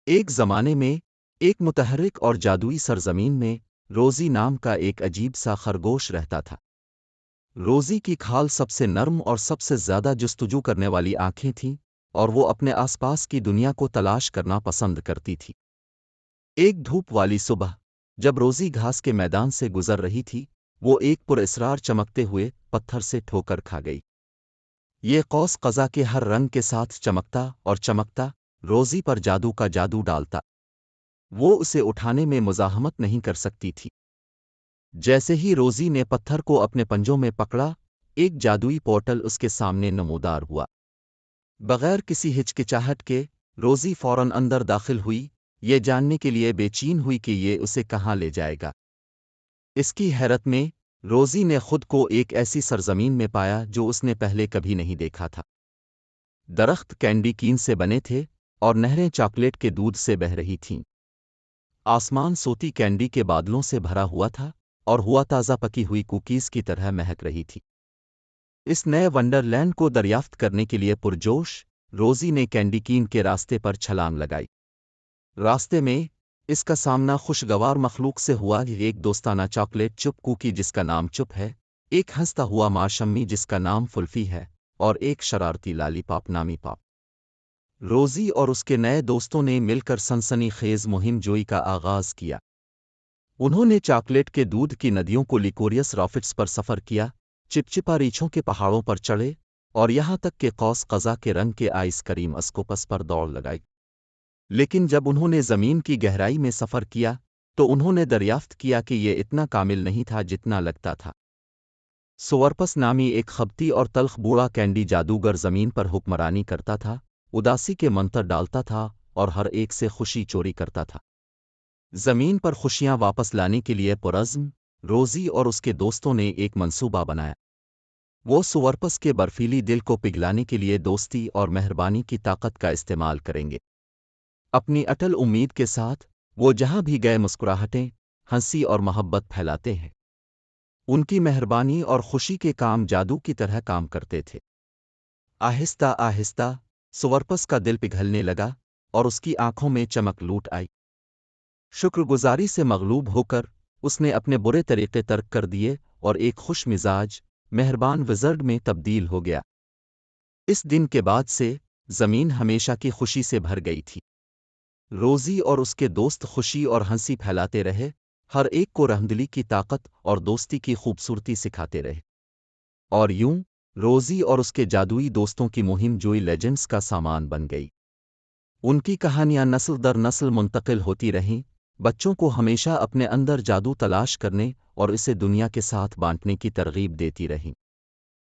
ایک زمانے میں ایک متحرک اور جادوئی سرزمین میں روزی نام کا ایک عجیب سا خرگوش رہتا تھا۔ روزی کی کھال سب سے نرم اور سب سے زیادہ جستجو کرنے والی آنکھیں تھیں، اور وہ اپنے آس پاس کی دنیا کو تلاش کرنا پسند کرتی تھی۔ ایک دھوپ والی صبح جب روزی گھاس کے میدان سے گزر رہی تھی، وہ ایک پراسرار چمکتے ہوئے پتھر سے ٹھوکر کھا گئی۔ یہ قوس قزح کے ہر رنگ کے ساتھ چمکتا اور چمکتا روزی پر جادو کا جادو ڈالتا۔ وہ اسے اٹھانے میں مزاحمت نہیں کر سکتی تھی۔ جیسے ہی روزی نے پتھر کو اپنے پنجوں میں پکڑا، ایک جادوئی پورٹل اس کے سامنے نمودار ہوا۔ بغیر کسی ہچکچاہٹ کے روزی فوراً اندر داخل ہوئی، یہ جاننے کے لیے بے چین ہوئی کہ یہ اسے کہاں لے جائے گا۔ اس کی حیرت میں روزی نے خود کو ایک ایسی سرزمین میں پایا جو اس نے پہلے کبھی نہیں دیکھا تھا۔ درخت کینڈی کین سے بنے تھے اور نہریں چاکلیٹ کے دودھ سے بہہ رہی تھیں۔ آسمان سوتی کینڈی کے بادلوں سے بھرا ہوا تھا اور ہوا تازہ پکی ہوئی کوکیز کی طرح مہک رہی تھی۔ اس نئے ونڈرلینڈ کو دریافت کرنے کے لیے پرجوش روزی نے کینڈی کین کے راستے پر چھلانگ لگائی۔ راستے میں اس کا سامنا خوشگوار مخلوق سے ہوا، ایک دوستانہ چاکلیٹ چپ کوکی جس کا نام چپ ہے، ایک ہنستا ہوا مارشمی جس کا نام فلفی ہے، اور ایک شرارتی لالی پاپ نامی پاپ۔ روزی اور اس کے نئے دوستوں نے مل کر سنسنی خیز مہم جوئی کا آغاز کیا۔ انہوں نے چاکلیٹ کے دودھ کی ندیوں کو لیکوریس راکٹس پر سفر کیا، چپچپا ریچھوں کے پہاڑوں پر چڑھے، اور یہاں تک کہ قوس قزح کے رنگ کے آئس کریم اسکوپس پر دوڑ لگائی۔ لیکن جب انہوں نے زمین کی گہرائی میں سفر کیا تو انہوں نے دریافت کیا کہ یہ اتنا کامل نہیں تھا جتنا لگتا تھا۔ سورپس نامی ایک خبتی اور تلخ بوڑھا کینڈی جادوگر زمین پر حکمرانی کرتا تھا، اداسی کے منتر ڈالتا تھا اور ہر ایک سے خوشی چوری کرتا تھا۔ زمین پر خوشیاں واپس لانے کے لیے پرعزم روزی اور اس کے دوستوں نے ایک منصوبہ بنایا۔ وہ سورپس کے برفیلی دل کو پگھلانے کے لیے دوستی اور مہربانی کی طاقت کا استعمال کریں گے۔ اپنی اٹل امید کے ساتھ وہ جہاں بھی گئے مسکراہٹیں، ہنسی اور محبت پھیلاتے ہیں۔ ان کی مہربانی اور خوشی کے کام جادو کی طرح کام کرتے تھے۔ آہستہ آہستہ سورپس کا دل پگھلنے لگا اور اس کی آنکھوں میں چمک لوٹ آئی۔ شکر گزاری سے مغلوب ہو کر اس نے اپنے برے طریقے ترک کر دیے اور ایک خوش مزاج، مہربان وزرڈ میں تبدیل ہو گیا۔ اس دن کے بعد سے زمین ہمیشہ کی خوشی سے بھر گئی تھی۔ روزی اور اس کے دوست خوشی اور ہنسی پھیلاتے رہے، ہر ایک کو رحمدلی کی طاقت اور دوستی کی خوبصورتی سکھاتے رہے۔ اور یوں روزی اور اس کے جادوئی دوستوں کی مہم جوئی لیجنڈز کا سامان بن گئی۔ ان کی کہانیاں نسل در نسل منتقل ہوتی رہیں، بچوں کو ہمیشہ اپنے اندر جادو تلاش کرنے اور اسے دنیا کے ساتھ بانٹنے کی ترغیب دیتی رہیں۔